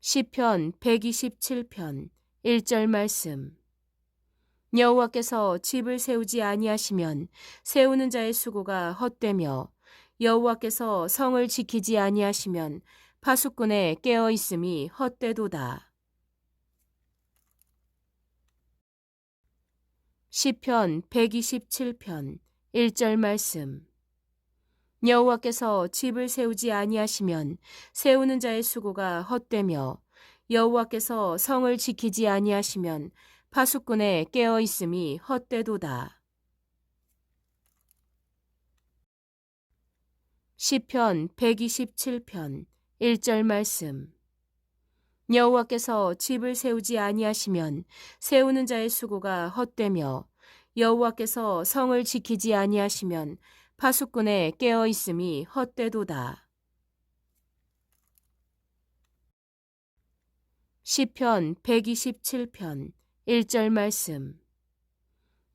시편 127편 1절 말씀. 여호와께서 집을 세우지 아니하시면 세우는 자의 수고가 헛되며 여호와께서 성을 지키지 아니하시면 파수꾼의 깨어 있음이 헛되도다. 시편 127편 1절 말씀. 여호와께서 집을 세우지 아니하시면 세우는 자의 수고가 헛되며 여호와께서 성을 지키지 아니하시면 파수꾼의 깨어 있음이 헛되도다. 시편 127편 1절 말씀. 여호와께서 집을 세우지 아니하시면 세우는 자의 수고가 헛되며 여호와께서 성을 지키지 아니하시면 파수꾼의 깨어 있음이 헛되도다. 시편 127편 1절 말씀.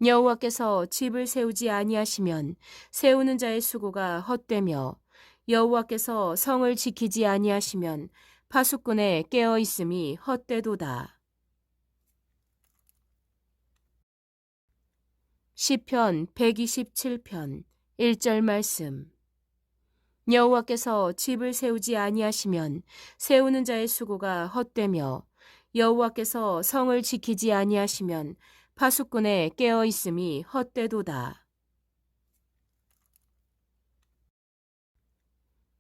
여호와께서 집을 세우지 아니하시면 세우는 자의 수고가 헛되며 여호와께서 성을 지키지 아니하시면 파수꾼의 깨어 있음이 헛되도다. 시편 127편 1절 말씀. 여호와께서 집을 세우지 아니하시면 세우는 자의 수고가 헛되며 여호와께서 성을 지키지 아니하시면 파수꾼의 깨어 있음이 헛되도다.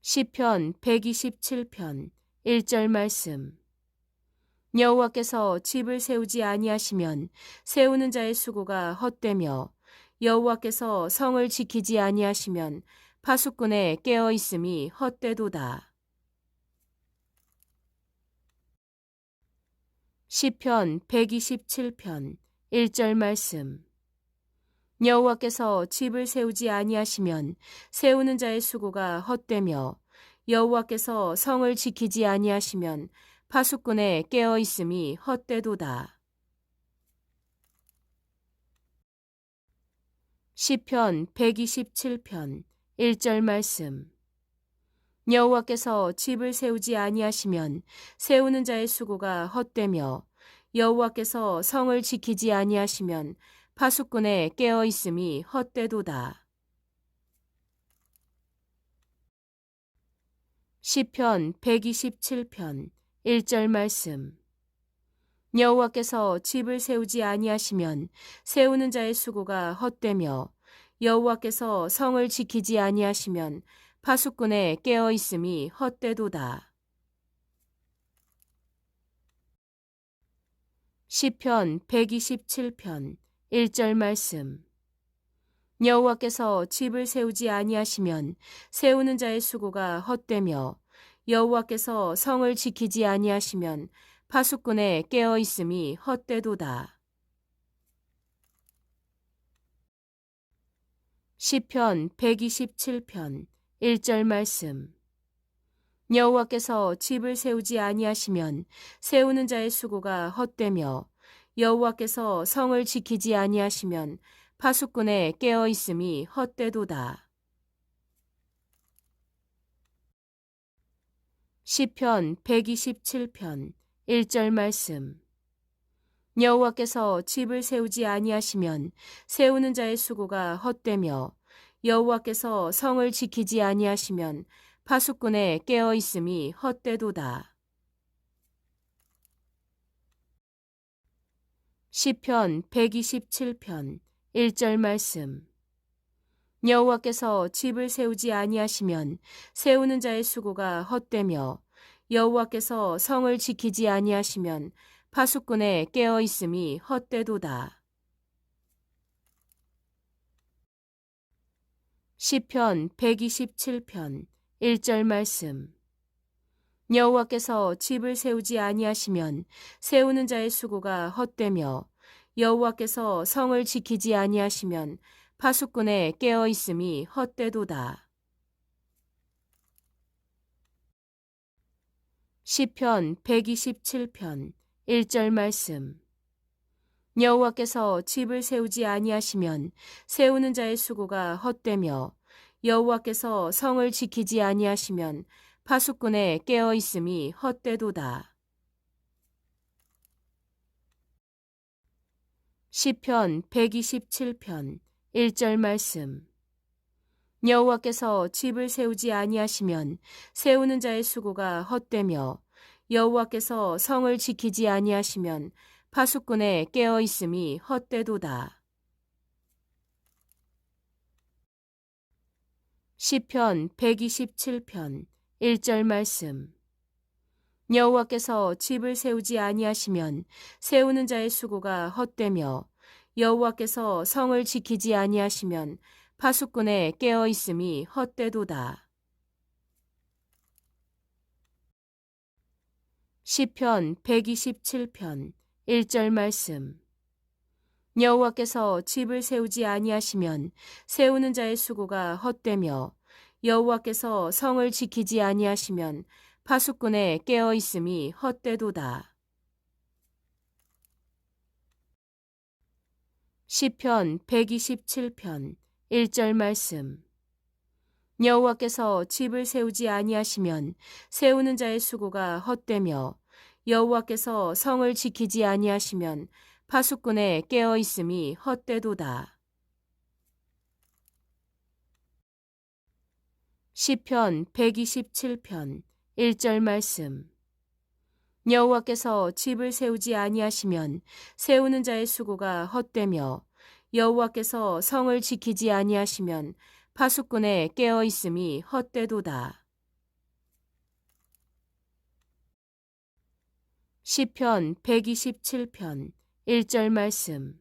시편 127편 1절 말씀. 여호와께서 집을 세우지 아니하시면 세우는 자의 수고가 헛되며 여호와께서 성을 지키지 아니하시면 파수꾼의 깨어 있음이 헛되도다. 시편 127편 1절 말씀. 여호와께서 집을 세우지 아니하시면 세우는 자의 수고가 헛되며 여호와께서 성을 지키지 아니하시면 파수꾼의 깨어 있음이 헛되도다. 시편 127편 1절 말씀. 여호와께서 집을 세우지 아니하시면 세우는 자의 수고가 헛되며 여호와께서 성을 지키지 아니하시면 파수꾼의 깨어 있음이 헛되도다. 시편 127편 1절 말씀. 여호와께서 집을 세우지 아니하시면 세우는 자의 수고가 헛되며 여호와께서 성을 지키지 아니하시면 파수꾼의 깨어 있음이 헛되도다. 시편 127편 1절 말씀. 여호와께서 집을 세우지 아니하시면 세우는 자의 수고가 헛되며 여호와께서 성을 지키지 아니하시면 파수꾼의 깨어 있음이 헛되도다. 시편 127편 1절 말씀. 여호와께서 집을 세우지 아니하시면 세우는 자의 수고가 헛되며 여호와께서 성을 지키지 아니하시면 파수꾼의 깨어 있음이 헛되도다. 시편 127편 1절 말씀. 여호와께서 집을 세우지 아니하시면 세우는 자의 수고가 헛되며 여호와께서 성을 지키지 아니하시면 파수꾼의 깨어 있음이 헛되도다. 시편 127편 1절 말씀. 여호와께서 집을 세우지 아니하시면 세우는 자의 수고가 헛되며 여호와께서 성을 지키지 아니하시면 파수꾼의 깨어 있음이 헛되도다. 시편 127편 1절 말씀. 여호와께서 집을 세우지 아니하시면 세우는 자의 수고가 헛되며 여호와께서 성을 지키지 아니하시면 파수꾼의 깨어 있음이 헛되도다. 시편 127편 1절 말씀. 여호와께서 집을 세우지 아니하시면 세우는 자의 수고가 헛되며 여호와께서 성을 지키지 아니하시면 파수꾼의 깨어 있음이 헛되도다. 시편 127편 1절 말씀. 여호와께서 집을 세우지 아니하시면 세우는 자의 수고가 헛되며 여호와께서 성을 지키지 아니하시면 파수꾼의 깨어 있음이 헛되도다. 시편 127편 1절 말씀. 여호와께서 집을 세우지 아니하시면 세우는 자의 수고가 헛되며 여호와께서 성을 지키지 아니하시면 파수꾼의 깨어 있음이 헛되도다. 시편 127편 1절 말씀. 여호와께서 집을 세우지 아니하시면 세우는 자의 수고가 헛되며 여호와께서 성을 지키지 아니하시면 파수꾼의 깨어 있음이 헛되도다. 시편 127편 1절 말씀. 여호와께서 집을 세우지 아니하시면 세우는 자의 수고가 헛되며 여호와께서 성을 지키지 아니하시면 파수꾼의 깨어 있음이 헛되도다. 시편 127편 1절 말씀. 여호와께서 집을 세우지 아니하시면 세우는 자의 수고가 헛되며 여호와께서 성을 지키지 아니하시면 파수꾼의 깨어 있음이 헛되도다. 시편 127편 1절 말씀.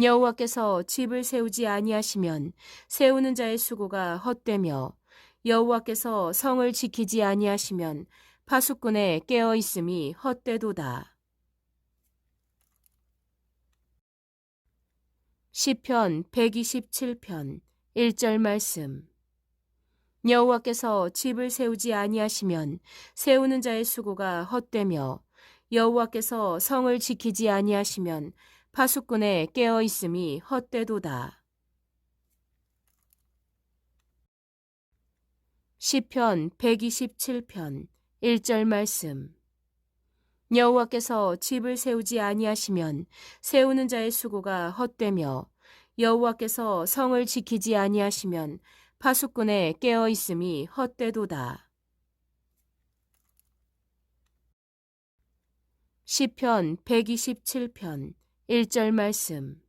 여호와께서 집을 세우지 아니하시면 세우는 자의 수고가 헛되며 여호와께서 성을 지키지 아니하시면 파수꾼의 깨어 있음이 헛되도다. 시편 127편 1절 말씀. 여호와께서 집을 세우지 아니하시면 세우는 자의 수고가 헛되며 여호와께서 성을 지키지 아니하시면 파수꾼의 깨어 있음이 헛되도다. 시편 127편 1절 말씀. 여호와께서 집을 세우지 아니하시면 세우는 자의 수고가 헛되며 여호와께서 성을 지키지 아니하시면 파수꾼의 깨어 있음이 헛되도다. 시편 127편 1절 말씀.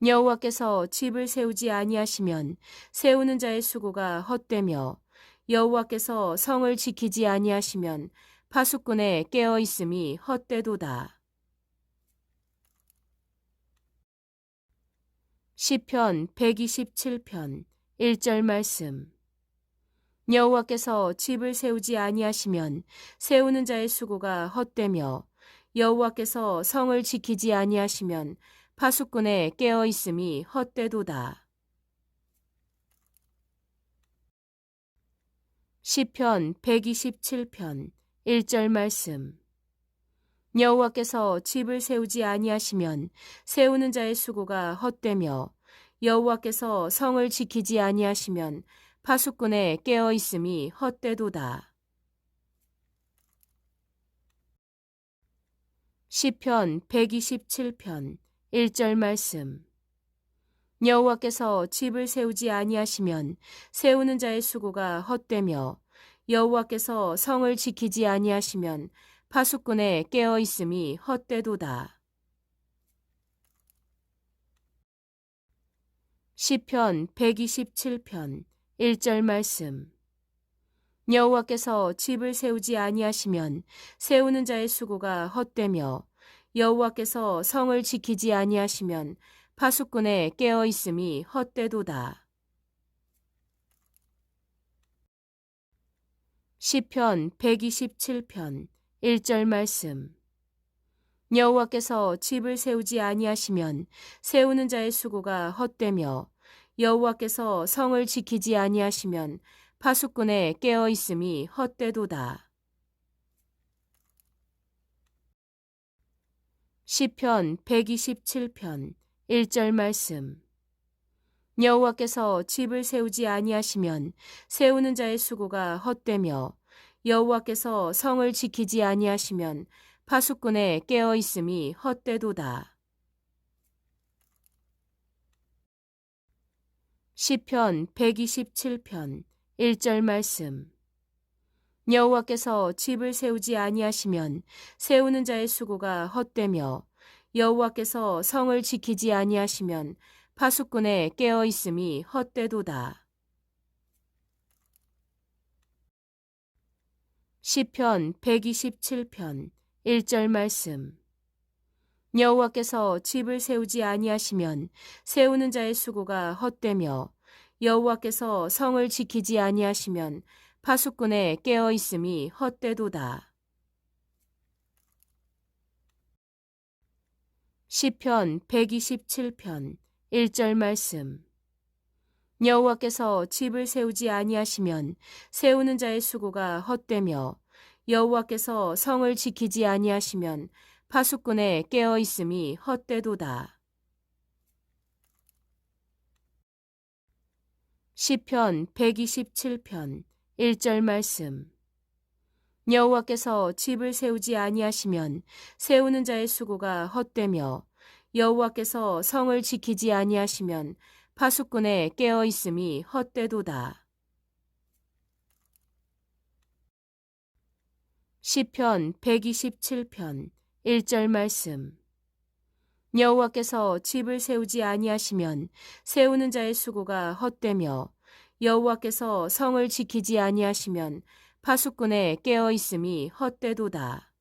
여호와께서 집을 세우지 아니하시면 세우는 자의 수고가 헛되며 여호와께서 성을 지키지 아니하시면 파수꾼의 깨어 있음이 헛되도다. 시편 127편 1절 말씀. 여호와께서 집을 세우지 아니하시면 세우는 자의 수고가 헛되며 여호와께서 성을 지키지 아니하시면 파수꾼의 깨어 있음이 헛되도다. 시편 127편 1절 말씀. 여호와께서 집을 세우지 아니하시면 세우는 자의 수고가 헛되며 여호와께서 성을 지키지 아니하시면 파수꾼의 깨어 있음이 헛되도다. 시편 127편 1절 말씀. 여호와께서 집을 세우지 아니하시면 세우는 자의 수고가 헛되며 여호와께서 성을 지키지 아니하시면 파수꾼의 깨어 있음이 헛되도다. 시편 127편 1절 말씀. 여호와께서 집을 세우지 아니하시면 세우는 자의 수고가 헛되며 여호와께서 성을 지키지 아니하시면 파수꾼의 깨어 있음이 헛되도다. 시편 127편 1절 말씀. 여호와께서 집을 세우지 아니하시면 세우는 자의 수고가 헛되며 여호와께서 성을 지키지 아니하시면 파수꾼의 깨어 있음이 헛되도다. 시편 127편 1절 말씀. 여호와께서 집을 세우지 아니하시면 세우는 자의 수고가 헛되며 여호와께서 성을 지키지 아니하시면 파수꾼의 깨어 있음이 헛되도다. 시편 127편 1절 말씀. 여호와께서 집을 세우지 아니하시면 세우는 자의 수고가 헛되며 여호와께서 성을 지키지 아니하시면 파수꾼의 깨어 있음이 헛되도다. 시편 127편 1절 말씀. 여호와께서 집을 세우지 아니하시면 세우는 자의 수고가 헛되며 여호와께서 성을 지키지 아니하시면 파수꾼의 깨어 있음이 헛되도다. 시편 127편 1절 말씀. 여호와께서 집을 세우지 아니하시면 세우는 자의 수고가 헛되며 여호와께서 성을 지키지 아니하시면 파수꾼의 깨어 있음이 헛되도다. 시편 127편 1절 말씀. 여호와께서 집을 세우지 아니하시면 세우는 자의 수고가 헛되며 여호와께서 성을 지키지 아니하시면 파수꾼의 깨어 있음이 헛되도다. 시편 127편 1절 말씀. 여호와께서 집을 세우지 아니하시면 세우는 자의 수고가 헛되며 여호와께서 성을 지키지 아니하시면 파수꾼의 깨어 있음이 헛되도다.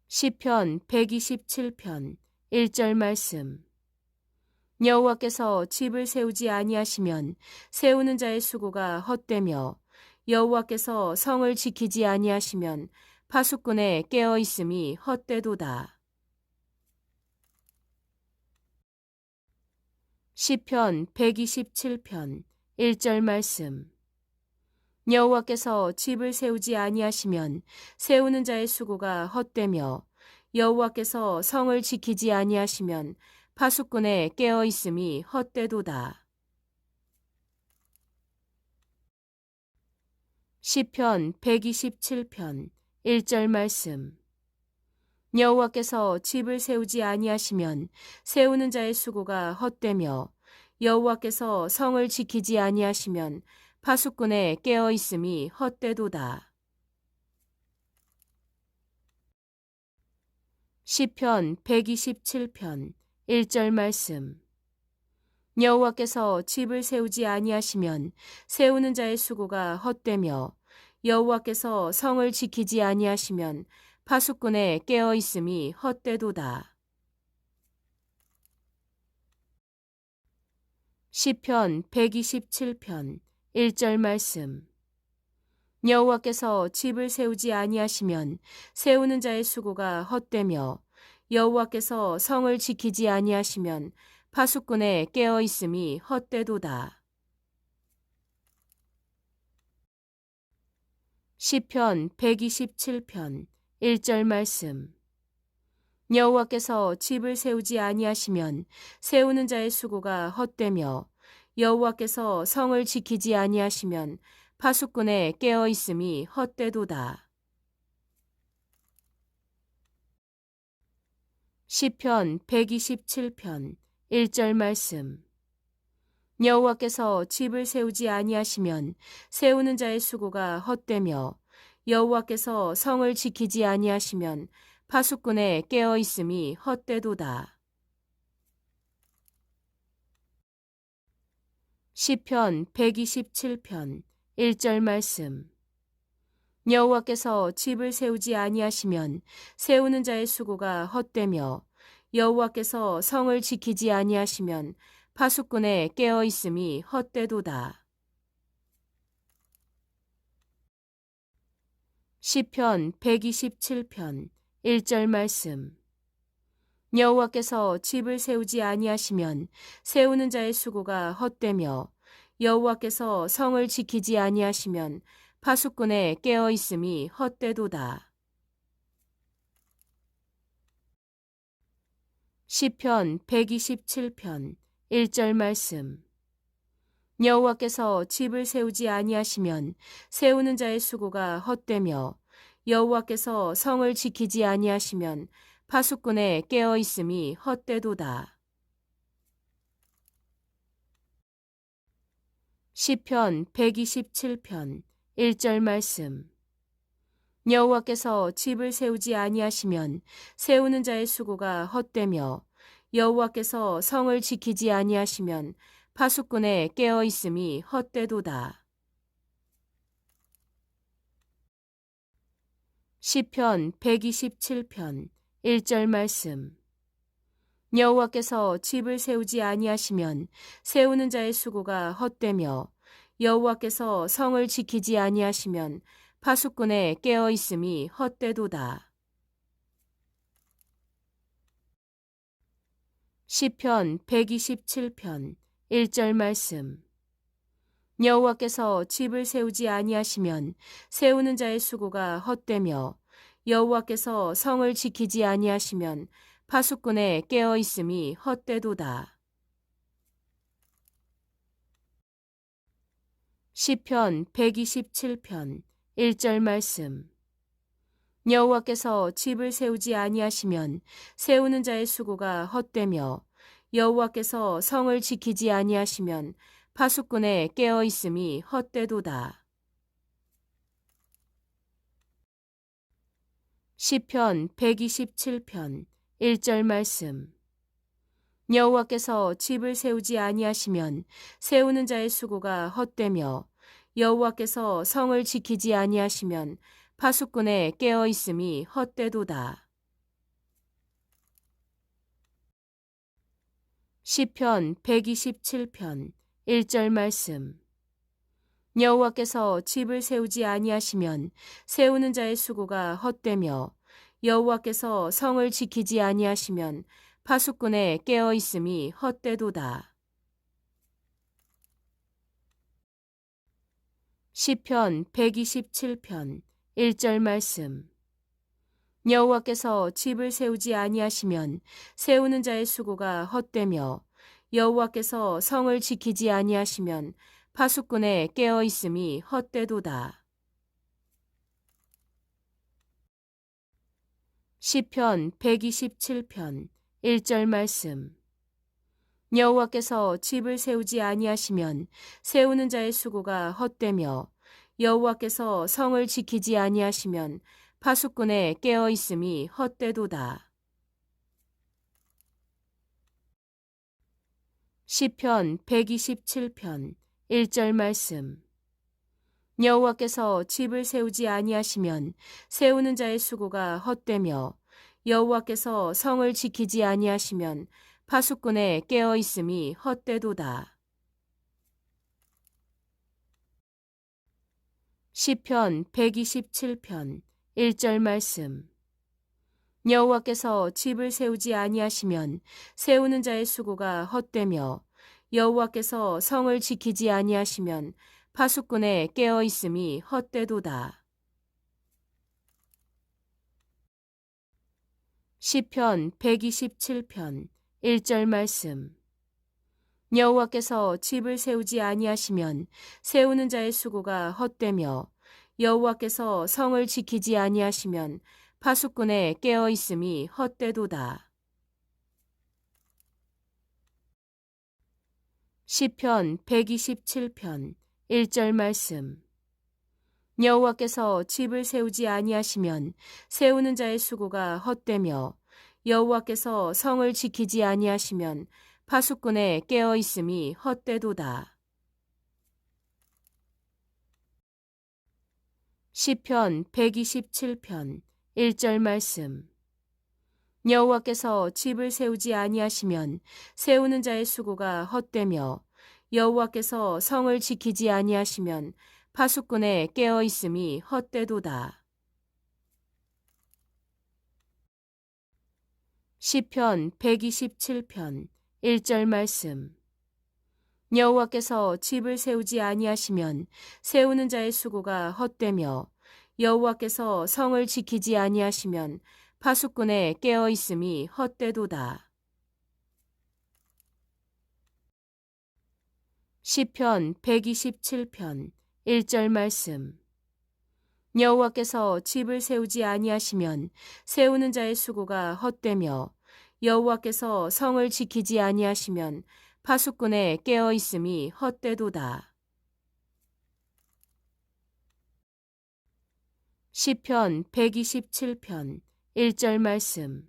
시편 127편 1절 말씀. 여호와께서 집을 세우지 아니하시면 세우는 자의 수고가 헛되며 여호와께서 성을 지키지 아니하시면 파수꾼의 깨어 있음이 헛되도다. 시편 127편 1절 말씀. 여호와께서 집을 세우지 아니하시면 세우는 자의 수고가 헛되며 여호와께서 성을 지키지 아니하시면 파수꾼의 깨어 있음이 헛되도다. 시편 127편 1절 말씀. 여호와께서 집을 세우지 아니하시면 세우는 자의 수고가 헛되며 여호와께서 성을 지키지 아니하시면 파수꾼의 깨어 있음이 헛되도다. 시편 127편 1절 말씀. 여호와께서 집을 세우지 아니하시면 세우는 자의 수고가 헛되며 여호와께서 성을 지키지 아니하시면 파수꾼의 깨어 있음이 헛되도다. 시편 127편 1절 말씀. 여호와께서 집을 세우지 아니하시면 세우는 자의 수고가 헛되며 여호와께서 성을 지키지 아니하시면 파수꾼의 깨어 있음이 헛되도다. 시편 127편 1절 말씀. 여호와께서 집을 세우지 아니하시면 세우는 자의 수고가 헛되며 여호와께서 성을 지키지 아니하시면 파수꾼의 깨어 있음이 헛되도다. 시편 127편 1절 말씀. 여호와께서 집을 세우지 아니하시면 세우는 자의 수고가 헛되며 여호와께서 성을 지키지 아니하시면 파수꾼의 깨어 있음이 헛되도다. 시편 127편 1절 말씀. 여호와께서 집을 세우지 아니하시면 세우는 자의 수고가 헛되며 여호와께서 성을 지키지 아니하시면 파수꾼의 깨어 있음이 헛되도다. 시편 127편 1절 말씀. 여호와께서 집을 세우지 아니하시면 세우는 자의 수고가 헛되며 여호와께서 성을 지키지 아니하시면 파수꾼의 깨어 있음이 헛되도다. 시편 127편 1절 말씀. 여호와께서 집을 세우지 아니하시면 세우는 자의 수고가 헛되며 여호와께서 성을 지키지 아니하시면 파수꾼의 깨어 있음이 헛되도다. 시편 127편 1절 말씀. 여호와께서 집을 세우지 아니하시면 세우는 자의 수고가 헛되며 여호와께서 성을 지키지 아니하시면 파수꾼의 깨어 있음이 헛되도다. 시편 127편 1절 말씀. 여호와께서 집을 세우지 아니하시면 세우는 자의 수고가 헛되며 여호와께서 성을 지키지 아니하시면 파수꾼의 깨어 있음이 헛되도다. 시편 127편 1절 말씀. 여호와께서 집을 세우지 아니하시면 세우는 자의 수고가 헛되며 여호와께서 성을 지키지 아니하시면 파수꾼의 깨어 있음이 헛되도다. 시편 127편 1절 말씀. 여호와께서 집을 세우지 아니하시면 세우는 자의 수고가 헛되며 여호와께서 성을 지키지 아니하시면 파수꾼의 깨어 있음이 헛되도다. 시편 127편 1절 말씀. 여호와께서 집을 세우지 아니하시면 세우는 자의 수고가 헛되며 여호와께서 성을 지키지 아니하시면 파수꾼의 깨어 있음이 헛되도다. 시편 127편 1절 말씀. 여호와께서 집을 세우지 아니하시면 세우는 자의 수고가 헛되며 여호와께서 성을 지키지 아니하시면 파수꾼의 깨어 있음이 헛되도다. 시편 127편 1절 말씀. 여호와께서 집을 세우지 아니하시면 세우는 자의 수고가 헛되며 여호와께서 성을 지키지 아니하시면 파수꾼의 깨어 있음이 헛되도다. 시편 127편 1절 말씀. 여호와께서 집을 세우지 아니하시면 세우는 자의 수고가 헛되며 여호와께서 성을 지키지 아니하시면 파수꾼의 깨어 있음이 헛되도다. 시편 127편 1절 말씀. 여호와께서 집을 세우지 아니하시면 세우는 자의 수고가 헛되며 여호와께서 성을 지키지 아니하시면 파수꾼의 깨어 있음이 헛되도다. 시편 127편 1절 말씀. 여호와께서 집을 세우지 아니하시면 세우는 자의 수고가 헛되며 여호와께서 성을 지키지 아니하시면 파수꾼의 깨어 있음이 헛되도다. 시편 127편 1절 말씀. 여호와께서 집을 세우지 아니하시면 세우는 자의 수고가 헛되며 여호와께서 성을 지키지 아니하시면 파수꾼의 깨어 있음이 헛되도다. 시편 127편 1절 말씀. 여호와께서 집을 세우지 아니하시면 세우는 자의 수고가 헛되며 여호와께서 성을 지키지 아니하시면 파수꾼의 깨어 있음이 헛되도다. 시편 127편 1절 말씀. 여호와께서 집을 세우지 아니하시면 세우는 자의 수고가 헛되며 여호와께서 성을 지키지 아니하시면 파수꾼의 깨어 있음이 헛되도다. 시편 127편 1절 말씀. 여호와께서 집을 세우지 아니하시면 세우는 자의 수고가 헛되며 여호와께서 성을 지키지 아니하시면 파수꾼의 깨어 있음이 헛되도다. 시편 127편 1절 말씀. 여호와께서 집을 세우지 아니하시면 세우는 자의 수고가 헛되며 여호와께서 성을 지키지 아니하시면 파수꾼의 깨어 있음이 헛되도다. 시편 127편 1절 말씀.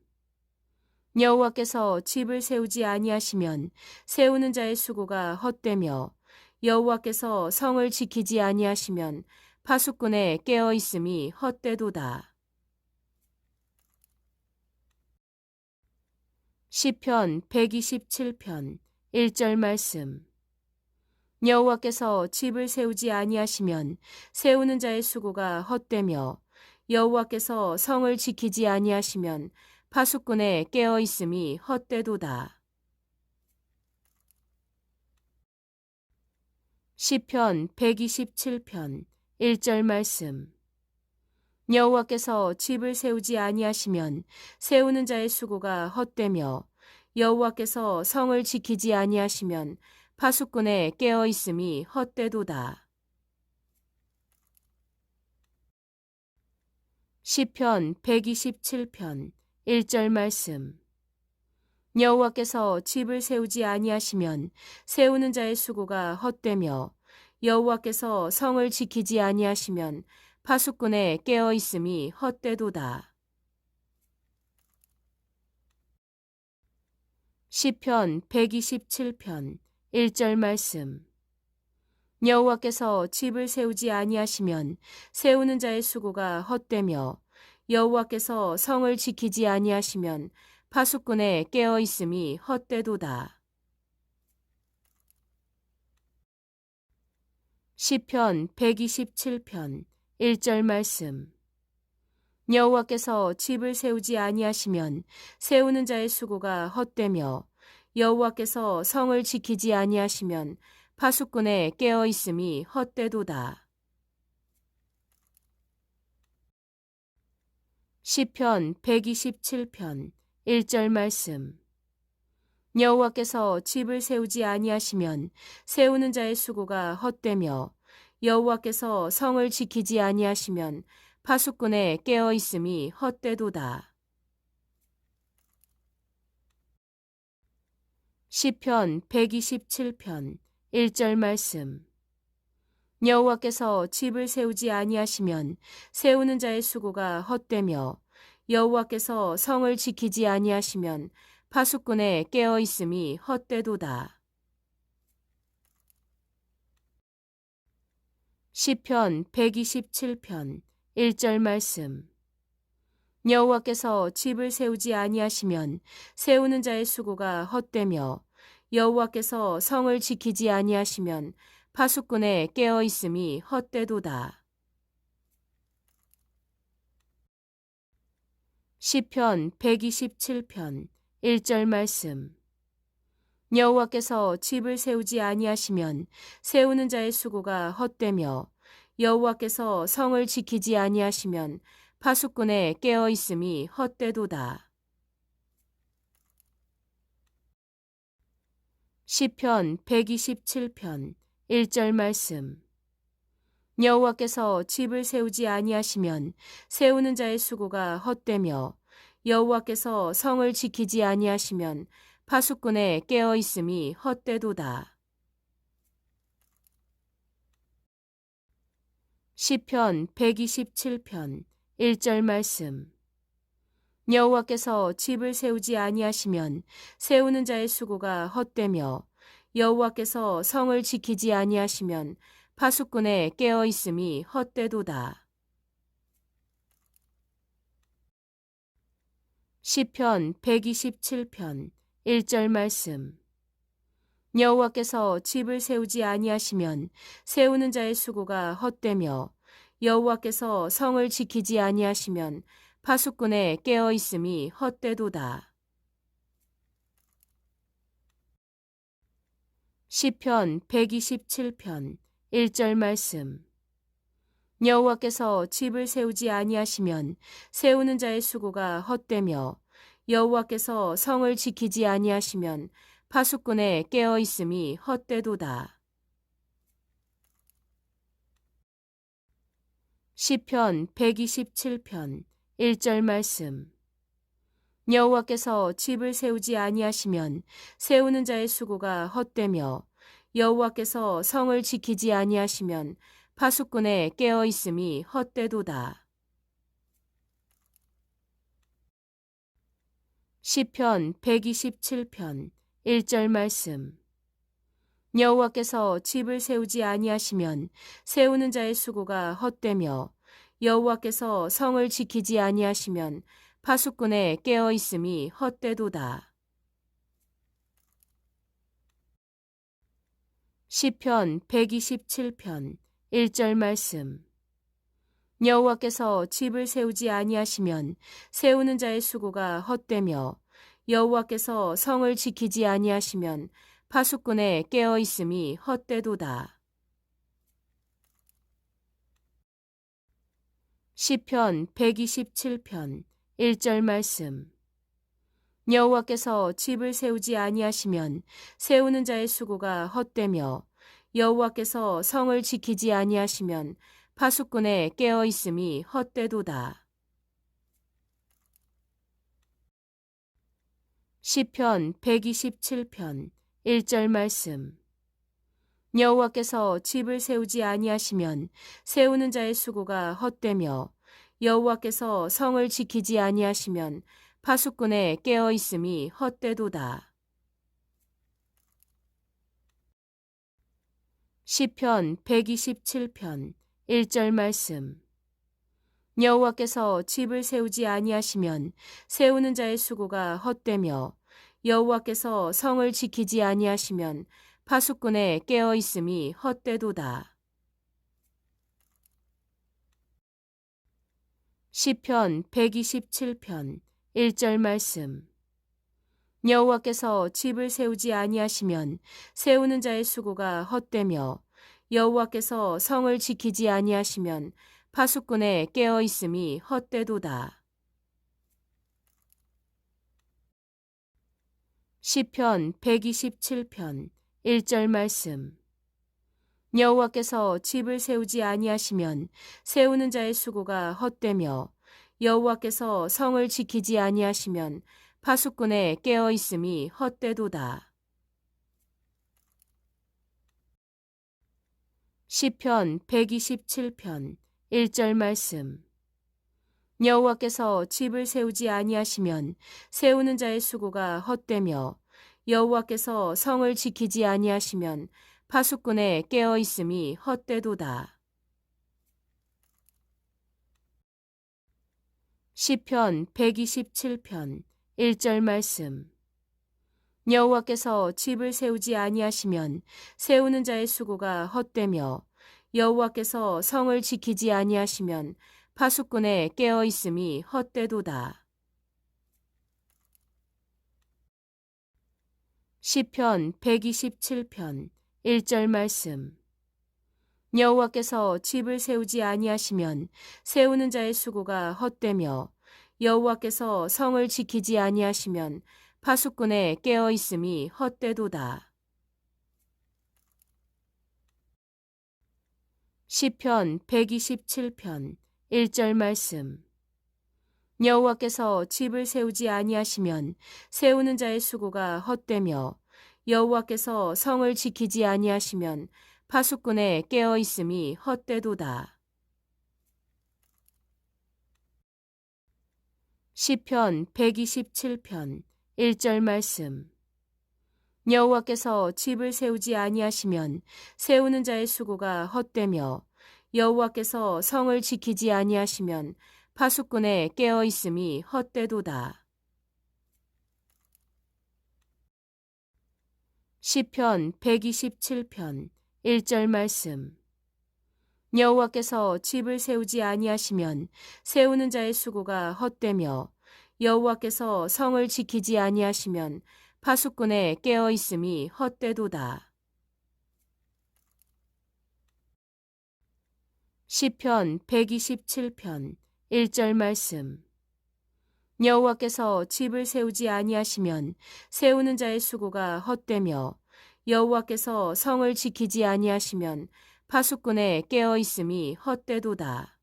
여호와께서 집을 세우지 아니하시면 세우는 자의 수고가 헛되며 여호와께서 성을 지키지 아니하시면 파수꾼의 깨어 있음이 헛되도다. 시편 127편 1절 말씀. 여호와께서 집을 세우지 아니하시면 세우는 자의 수고가 헛되며 여호와께서 성을 지키지 아니하시면 파수꾼의 깨어 있음이 헛되도다. 시편 127편 1절 말씀. 여호와께서 집을 세우지 아니하시면 세우는 자의 수고가 헛되며 여호와께서 성을 지키지 아니하시면 파수꾼의 깨어 있음이 헛되도다. 시편 127편 1절 말씀. 여호와께서 집을 세우지 아니하시면 세우는 자의 수고가 헛되며 여호와께서 성을 지키지 아니하시면 파수꾼의 깨어 있음이 헛되도다. 시편 127편 1절 말씀. 여호와께서 집을 세우지 아니하시면 세우는 자의 수고가 헛되며 여호와께서 성을 지키지 아니하시면 파수꾼의 깨어 있음이 헛되도다. 시편 127편 1절 말씀. 여호와께서 집을 세우지 아니하시면 세우는 자의 수고가 헛되며 여호와께서 성을 지키지 아니하시면 파수꾼의 깨어 있음이 헛되도다. 시편 127편 1절 말씀. 여호와께서 집을 세우지 아니하시면 세우는 자의 수고가 헛되며 여호와께서 성을 지키지 아니하시면 파수꾼의 깨어 있음이 헛되도다. 시편 127편 1절 말씀. 여호와께서 집을 세우지 아니하시면 세우는 자의 수고가 헛되며 여호와께서 성을 지키지 아니하시면 파수꾼의 깨어 있음이 헛되도다. 시편 127편 1절 말씀. 여호와께서 집을 세우지 아니하시면 세우는 자의 수고가 헛되며 여호와께서 성을 지키지 아니하시면 파수꾼의 깨어 있음이 헛되도다. 시편 127편 1절 말씀. 여호와께서 집을 세우지 아니하시면 세우는 자의 수고가 헛되며 여호와께서 성을 지키지 아니하시면 파수꾼의 깨어 있음이 헛되도다. 시편 127편 1절 말씀. 여호와께서 집을 세우지 아니하시면 세우는 자의 수고가 헛되며 여호와께서 성을 지키지 아니하시면 파수꾼의 깨어 있음이 헛되도다. 시편 127편 1절 말씀. 여호와께서 집을 세우지 아니하시면 세우는 자의 수고가 헛되며 여호와께서 성을 지키지 아니하시면 파수꾼의 깨어 있음이 헛되도다. 시편 127편 1절 말씀. 여호와께서 집을 세우지 아니하시면 세우는 자의 수고가 헛되며 여호와께서 성을 지키지 아니하시면 파수꾼의 깨어 있음이 헛되도다. 시편 127편 1절 말씀. 여호와께서 집을 세우지 아니하시면 세우는 자의 수고가 헛되며 여호와께서 성을 지키지 아니하시면 파수꾼의 깨어 있음이 헛되도다. 시편 127편 1절 말씀. 여호와께서 집을 세우지 아니하시면 세우는 자의 수고가 헛되며 여호와께서 성을 지키지 아니하시면 파수꾼의 깨어 있음이 헛되도다. 시편 127편 1절 말씀. 여호와께서 집을 세우지 아니하시면 세우는 자의 수고가 헛되며 여호와께서 성을 지키지 아니하시면 파수꾼의 깨어 있음이 헛되도다. 시편 127편 1절 말씀. 여호와께서 집을 세우지 아니하시면 세우는 자의 수고가 헛되며 여호와께서 성을 지키지 아니하시면 파수꾼의 깨어 있음이 헛되도다. 시편 127편 1절 말씀. 여호와께서 집을 세우지 아니하시면 세우는 자의 수고가 헛되며 여호와께서 성을 지키지 아니하시면 파수꾼의 깨어 있음이 헛되도다. 시편 127편 1절 말씀. 여호와께서 집을 세우지 아니하시면 세우는 자의 수고가 헛되며 여호와께서 성을 지키지 아니하시면 파수꾼의 깨어 있음이 헛되도다. 시편 127편 1절 말씀. 여호와께서 집을 세우지 아니하시면 세우는 자의 수고가 헛되며 여호와께서 성을 지키지 아니하시면 파수꾼의 깨어 있음이 헛되도다. 시편 127편 1절 말씀. 여호와께서 집을 세우지 아니하시면 세우는 자의 수고가 헛되며 여호와께서 성을 지키지 아니하시면 파수꾼의 깨어 있음이 헛되도다. 시편 127편 1절 말씀. 여호와께서 집을 세우지 아니하시면 세우는 자의 수고가 헛되며 여호와께서 성을 지키지 아니하시면 파수꾼의 깨어 있음이 헛되도다. 시편 127편 1절 말씀. 여호와께서 집을 세우지 아니하시면 세우는 자의 수고가 헛되며 여호와께서 성을 지키지 아니하시면 파수꾼의 깨어 있음이 헛되도다. 시편 127편 1절 말씀. 여호와께서 집을 세우지 아니하시면 세우는 자의 수고가 헛되며 여호와께서 성을 지키지 아니하시면 파수꾼의 깨어 있음이 헛되도다. 시편 127편 1절 말씀. 여호와께서 집을 세우지 아니하시면 세우는 자의 수고가 헛되며 여호와께서 성을 지키지 아니하시면 파수꾼의 깨어 있음이 헛되도다. 시편 127편 1절 말씀. 여호와께서 집을 세우지 아니하시면 세우는 자의 수고가 헛되며 여호와께서 성을 지키지 아니하시면 파수꾼의 깨어 있음이 헛되도다. 시편 127편 1절 말씀. 여호와께서 집을 세우지 아니하시면 세우는 자의 수고가 헛되며 여호와께서 성을 지키지 아니하시면 파수꾼의 깨어 있음이 헛되도다. 시편 127편 1절 말씀. 여호와께서 집을 세우지 아니하시면 세우는 자의 수고가 헛되며 여호와께서 성을 지키지 아니하시면 파수꾼의 깨어 있음이 헛되도다. 시편 127편 1절 말씀. 여호와께서 집을 세우지 아니하시면 세우는 자의 수고가 헛되며 여호와께서 성을 지키지 아니하시면 파수꾼의 깨어 있음이 헛되도다.